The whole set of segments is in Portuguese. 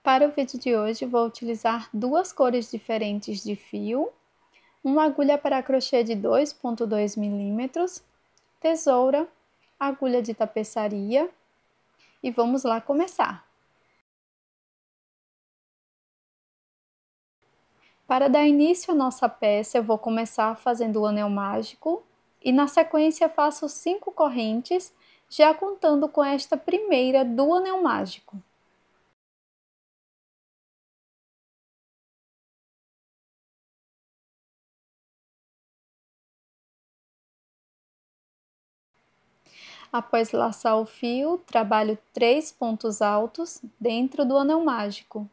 Para o vídeo de hoje, vou utilizar duas cores diferentes de fio, uma agulha para crochê de 2,2 milímetros, tesoura, agulha de tapeçaria e vamos lá começar. Para dar início à nossa peça, eu vou começar fazendo o anel mágico e na sequência faço 5 correntes, já contando com esta primeira do anel mágico. Após laçar o fio, trabalho 3 pontos altos dentro do anel mágico.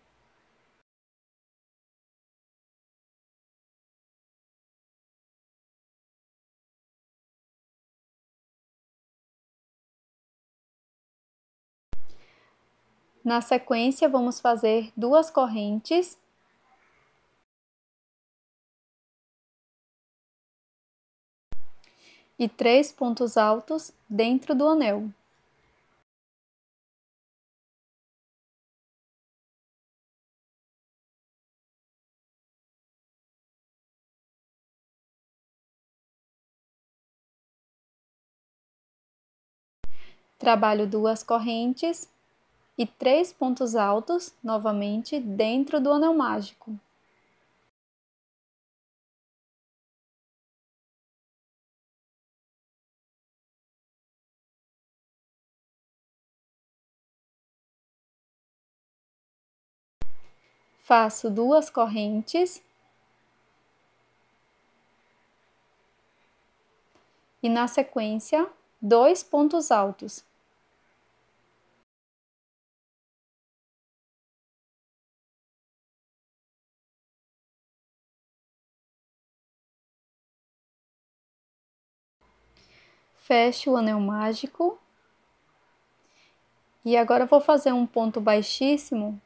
Na sequência, vamos fazer 2 correntes e 3 pontos altos dentro do anel. Trabalho 2 correntes e 3 pontos altos novamente dentro do anel mágico. Faço 2 correntes e na sequência 2 pontos altos. Fecho o anel mágico e agora vou fazer um ponto baixíssimo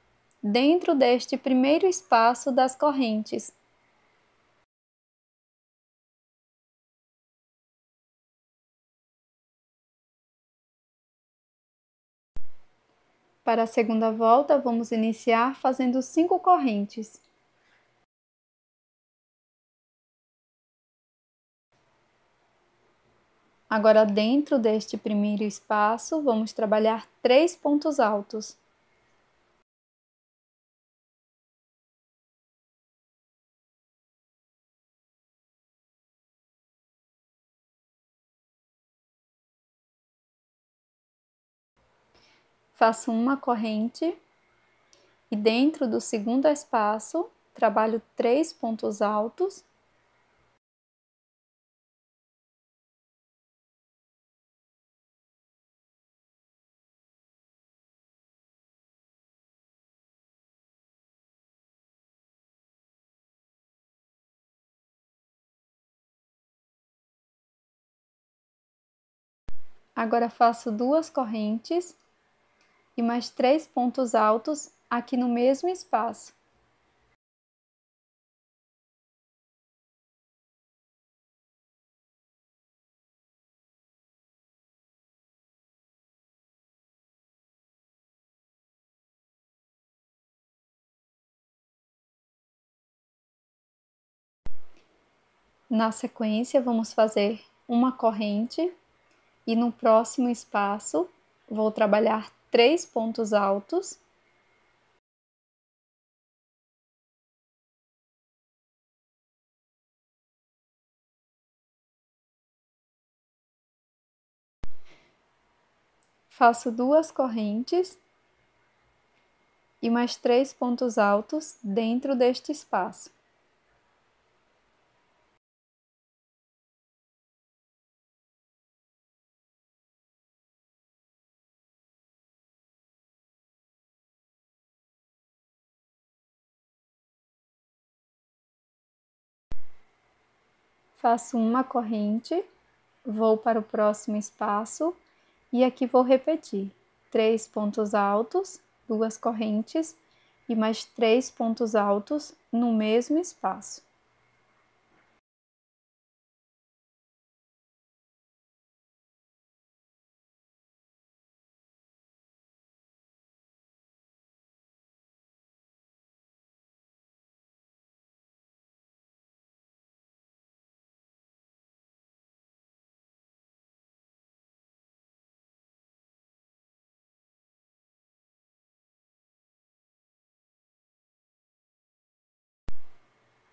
dentro deste primeiro espaço das correntes. Para a segunda volta, vamos iniciar fazendo 5 correntes. Agora, dentro deste primeiro espaço, vamos trabalhar 3 pontos altos. Faço uma corrente e dentro do segundo espaço, trabalho 3 pontos altos. Agora faço 2 correntes e mais 3 pontos altos aqui no mesmo espaço. Na sequência, vamos fazer uma corrente e no próximo espaço vou trabalhar 3 pontos altos. Faço 2 correntes e mais 3 pontos altos dentro deste espaço. Faço uma corrente, vou para o próximo espaço e aqui vou repetir 3 pontos altos, 2 correntes e mais 3 pontos altos no mesmo espaço.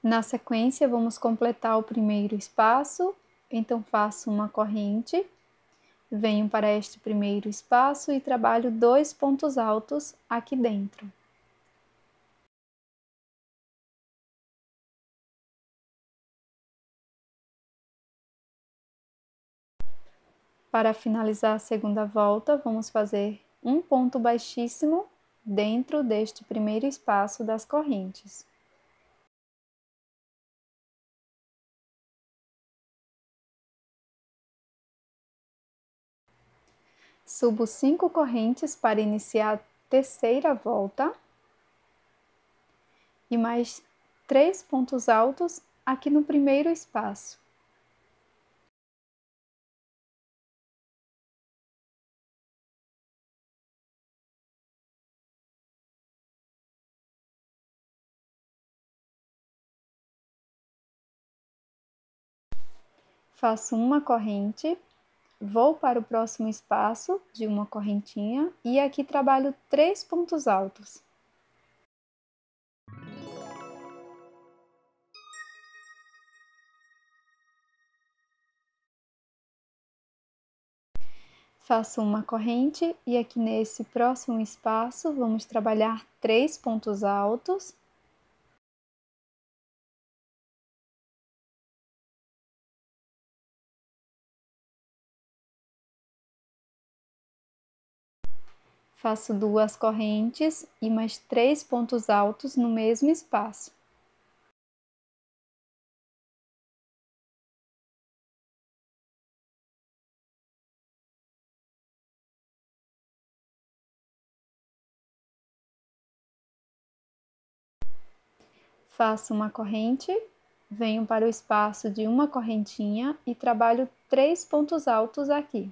Na sequência, vamos completar o primeiro espaço, então faço uma corrente, venho para este primeiro espaço e trabalho 2 pontos altos aqui dentro. Para finalizar a segunda volta, vamos fazer um ponto baixíssimo dentro deste primeiro espaço das correntes. Subo 5 correntes para iniciar a terceira volta e mais 3 pontos altos aqui no primeiro espaço. Faço uma corrente, vou para o próximo espaço de uma correntinha e aqui trabalho 3 pontos altos. Faço uma corrente e aqui nesse próximo espaço vamos trabalhar 3 pontos altos. Faço 2 correntes e mais 3 pontos altos no mesmo espaço. Faço uma corrente, venho para o espaço de uma correntinha e trabalho 3 pontos altos aqui.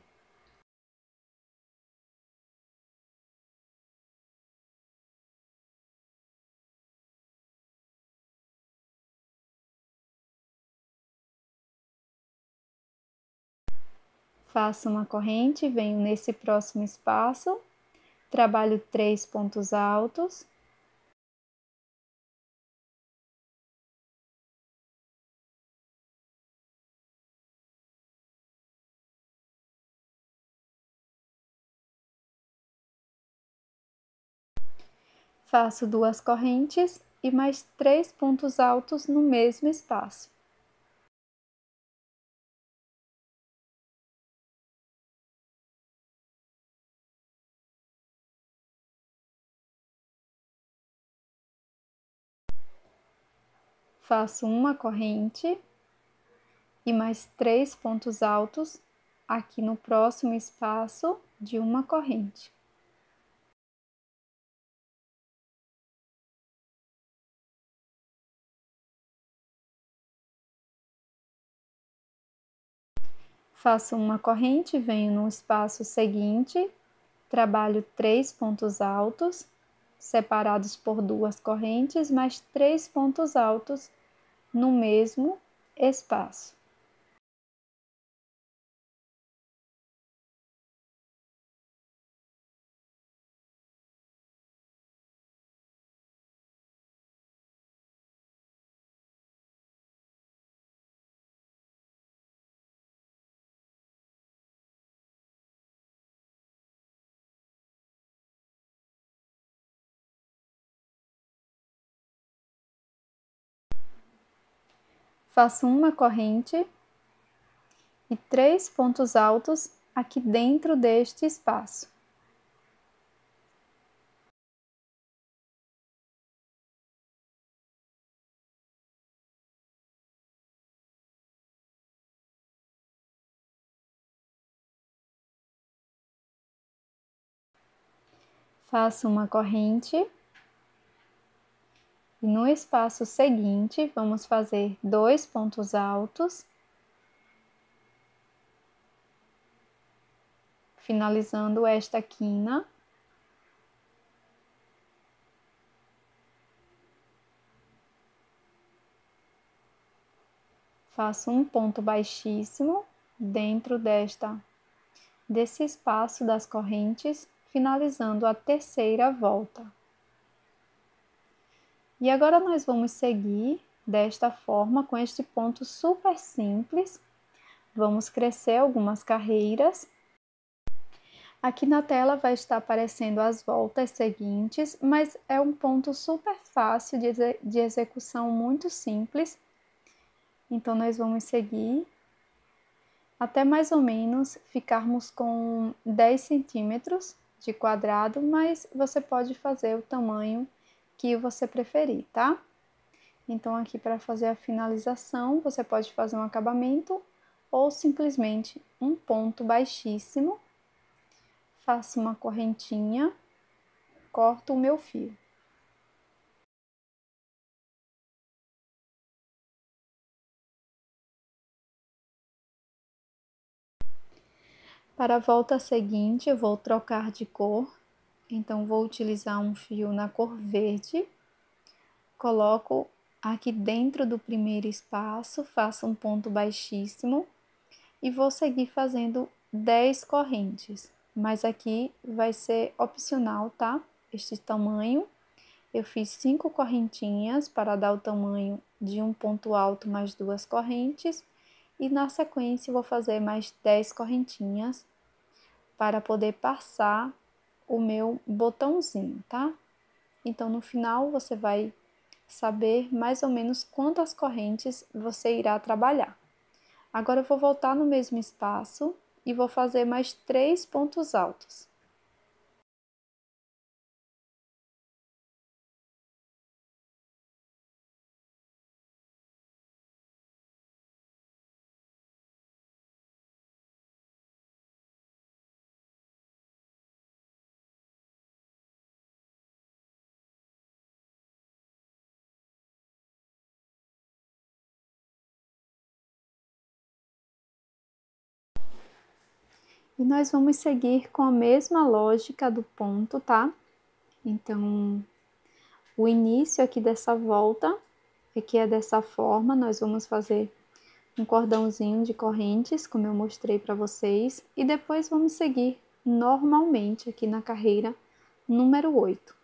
Faço uma corrente, venho nesse próximo espaço, trabalho 3 pontos altos. Faço 2 correntes e mais 3 pontos altos no mesmo espaço. Faço uma corrente e mais 3 pontos altos aqui no próximo espaço de uma corrente. Faço uma corrente, venho no espaço seguinte, trabalho 3 pontos altos, separados por 2 correntes, mais 3 pontos altos no mesmo espaço. Faço uma corrente e 3 pontos altos aqui dentro deste espaço. Faço uma corrente e no espaço seguinte vamos fazer 2 pontos altos, finalizando esta quina. Faço um ponto baixíssimo dentro desse espaço das correntes, finalizando a terceira volta. E agora nós vamos seguir desta forma, com este ponto super simples. Vamos crescer algumas carreiras. Aqui na tela vai estar aparecendo as voltas seguintes, mas é um ponto super fácil de execução, muito simples. Então, nós vamos seguir até mais ou menos ficarmos com 10 centímetros de quadrado, mas você pode fazer o tamanho que você preferir, tá? Então, aqui para fazer a finalização, você pode fazer um acabamento ou simplesmente um ponto baixíssimo. Faço uma correntinha, corto o meu fio. Para a volta seguinte, eu vou trocar de cor. Então, vou utilizar um fio na cor verde. Coloco aqui dentro do primeiro espaço, faço um ponto baixíssimo e vou seguir fazendo 10 correntes. Mas aqui vai ser opcional, tá? Este tamanho. Eu fiz 5 correntinhas para dar o tamanho de um ponto alto mais 2 correntes. E na sequência eu vou fazer mais 10 correntinhas para poder passar o meu botãozinho, tá? Então, no final, você vai saber mais ou menos quantas correntes você irá trabalhar. Agora, eu vou voltar no mesmo espaço e vou fazer mais 3 pontos altos. E nós vamos seguir com a mesma lógica do ponto, tá? Então, o início aqui dessa volta, que é dessa forma, nós vamos fazer um cordãozinho de correntes, como eu mostrei para vocês, e depois vamos seguir normalmente aqui na carreira número 8.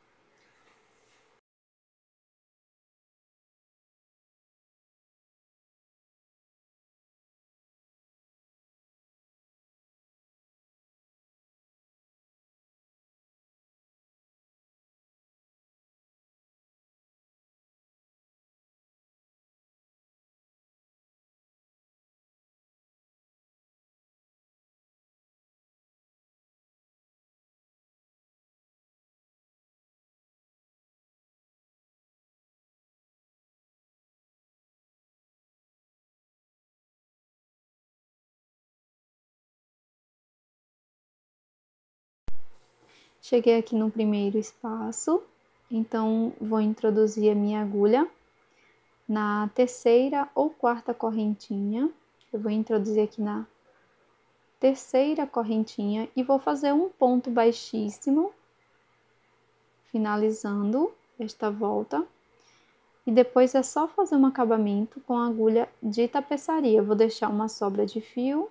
Cheguei aqui no primeiro espaço, então vou introduzir a minha agulha na terceira ou quarta correntinha. Eu vou introduzir aqui na terceira correntinha e vou fazer um ponto baixíssimo, finalizando esta volta. E depois é só fazer um acabamento com a agulha de tapeçaria. Eu vou deixar uma sobra de fio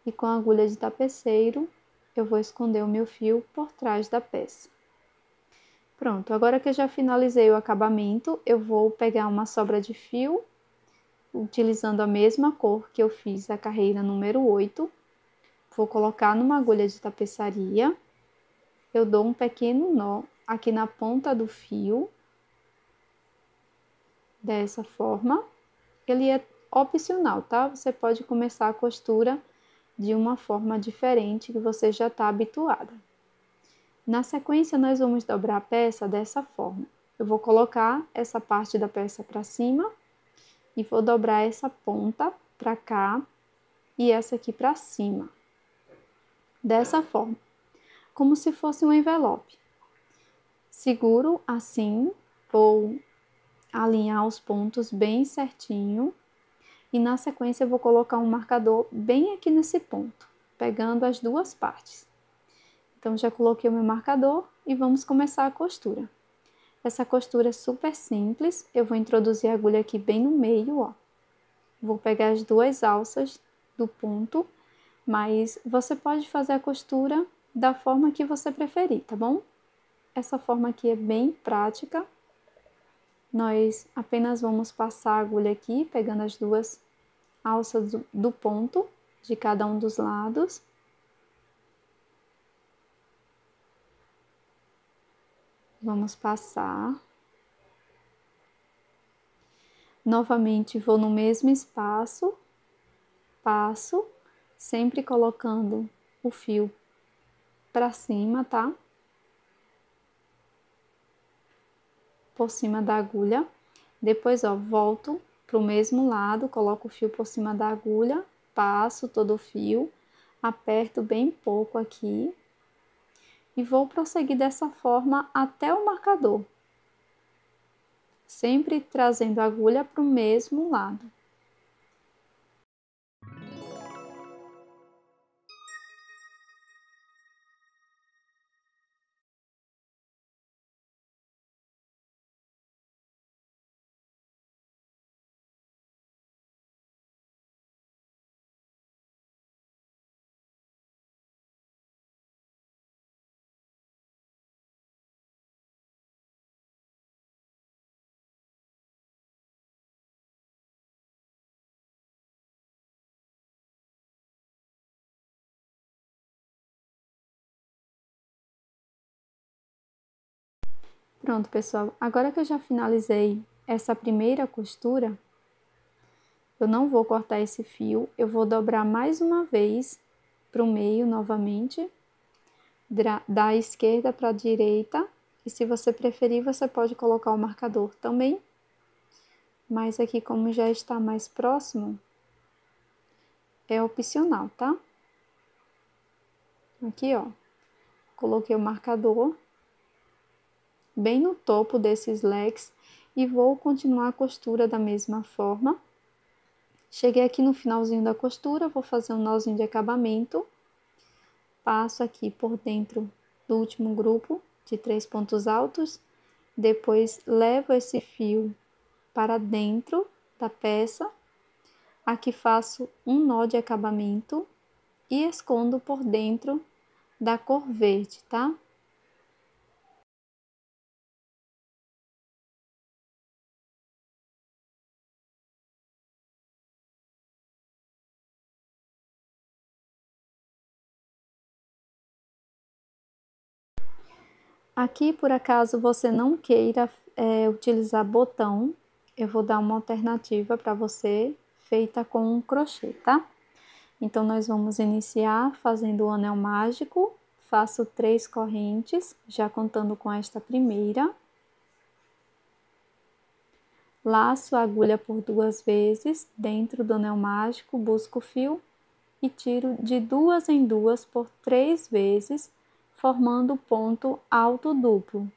e com a agulha de tapeceiro eu vou esconder o meu fio por trás da peça. Pronto, agora que eu já finalizei o acabamento, eu vou pegar uma sobra de fio, utilizando a mesma cor que eu fiz a carreira número 8. Vou colocar numa agulha de tapeçaria, eu dou um pequeno nó aqui na ponta do fio, dessa forma. Ele é opcional, tá? Você pode começar a costura de uma forma diferente que você já está habituada. Na sequência, nós vamos dobrar a peça dessa forma. Eu vou colocar essa parte da peça para cima e vou dobrar essa ponta para cá e essa aqui para cima. Dessa forma, como se fosse um envelope. Seguro assim, vou alinhar os pontos bem certinho e na sequência eu vou colocar um marcador bem aqui nesse ponto, pegando as duas partes. Então, já coloquei o meu marcador e vamos começar a costura. Essa costura é super simples, eu vou introduzir a agulha aqui bem no meio, ó. Vou pegar as duas alças do ponto, mas você pode fazer a costura da forma que você preferir, tá bom? Essa forma aqui é bem prática. nós apenas vamos passar a agulha aqui, pegando as duas alças do ponto de cada um dos lados. Vamos passar. Novamente, vou no mesmo espaço, passo, sempre colocando o fio para cima, tá? Por cima da agulha. Depois, ó, volto pro mesmo lado, coloco o fio por cima da agulha, passo todo o fio, aperto bem pouco aqui e vou prosseguir dessa forma até o marcador, sempre trazendo a agulha para o mesmo lado. Pronto, pessoal, agora que eu já finalizei essa primeira costura, eu não vou cortar esse fio, eu vou dobrar mais uma vez para o meio novamente, da esquerda para a direita, e se você preferir, você pode colocar o marcador também, mas aqui como já está mais próximo, é opcional, tá? Aqui, ó, coloquei o marcador bem no topo desses leques e vou continuar a costura da mesma forma. Cheguei aqui no finalzinho da costura, vou fazer um nozinho de acabamento, passo aqui por dentro do último grupo de 3 pontos altos, depois levo esse fio para dentro da peça, aqui faço um nó de acabamento e escondo por dentro da cor verde, tá? Aqui, por acaso, você não queira utilizar botão, eu vou dar uma alternativa para você, feita com um crochê, tá? Então, nós vamos iniciar fazendo o anel mágico, faço 3 correntes, já contando com esta primeira. Laço a agulha por 2 vezes dentro do anel mágico, busco o fio e tiro de 2 em 2 por 3 vezes, formando ponto alto duplo.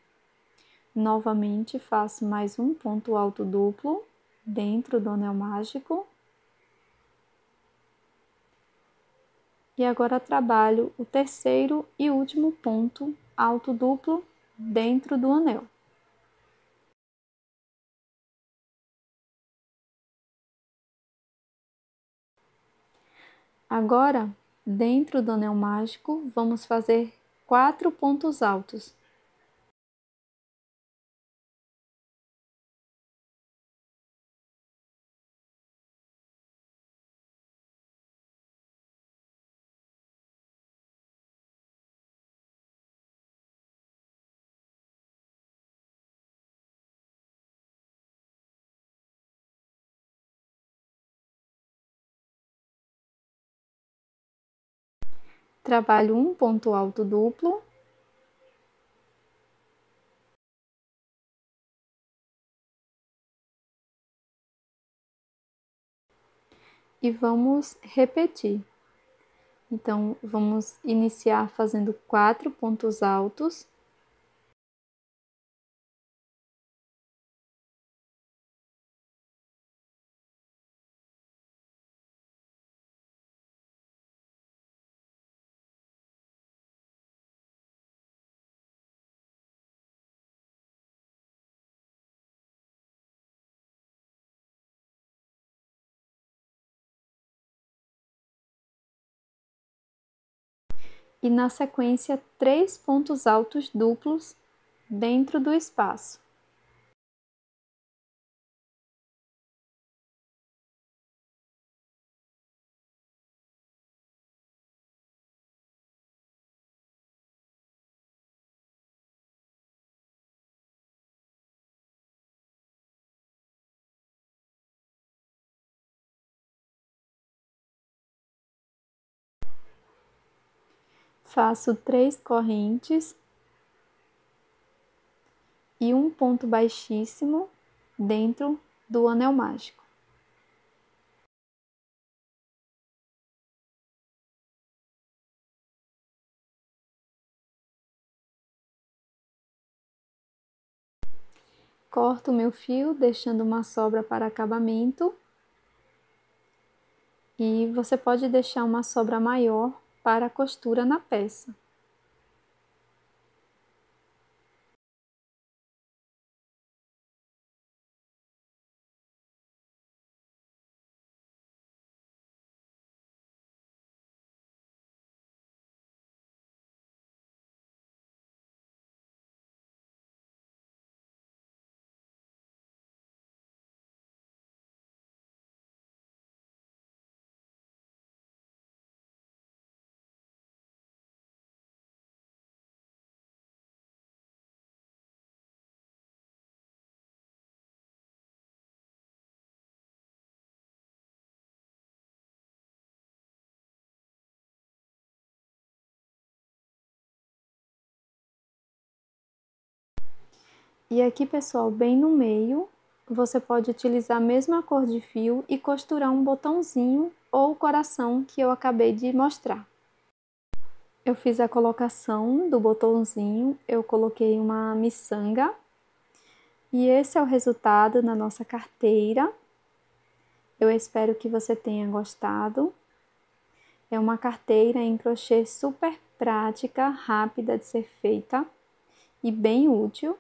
Novamente faço mais um ponto alto duplo dentro do anel mágico. E agora trabalho o terceiro e último ponto alto duplo dentro do anel. Agora, dentro do anel mágico, vamos fazer 4 pontos altos. Trabalho um ponto alto duplo. E vamos repetir. Então, vamos iniciar fazendo 4 pontos altos. E na sequência, 3 pontos altos duplos dentro do espaço. faço 3 correntes e um ponto baixíssimo dentro do anel mágico. Corto o meu fio, deixando uma sobra para acabamento. E você pode deixar uma sobra maior para a costura na peça. E aqui, pessoal, bem no meio, você pode utilizar a mesma cor de fio e costurar um botãozinho ou coração que eu acabei de mostrar. Eu fiz a colocação do botãozinho, eu coloquei uma miçanga e esse é o resultado na nossa carteira. Eu espero que você tenha gostado. É uma carteira em crochê super prática, rápida de ser feita e bem útil.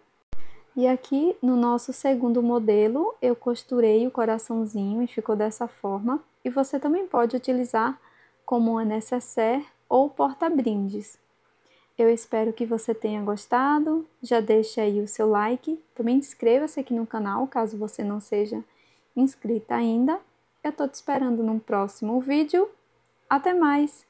E aqui no nosso segundo modelo, eu costurei o coraçãozinho e ficou dessa forma. E você também pode utilizar como uma nécessaire ou porta-brindes. Eu espero que você tenha gostado. Já deixa aí o seu like. Também inscreva-se aqui no canal, caso você não seja inscrita ainda. Eu tô te esperando num próximo vídeo. Até mais!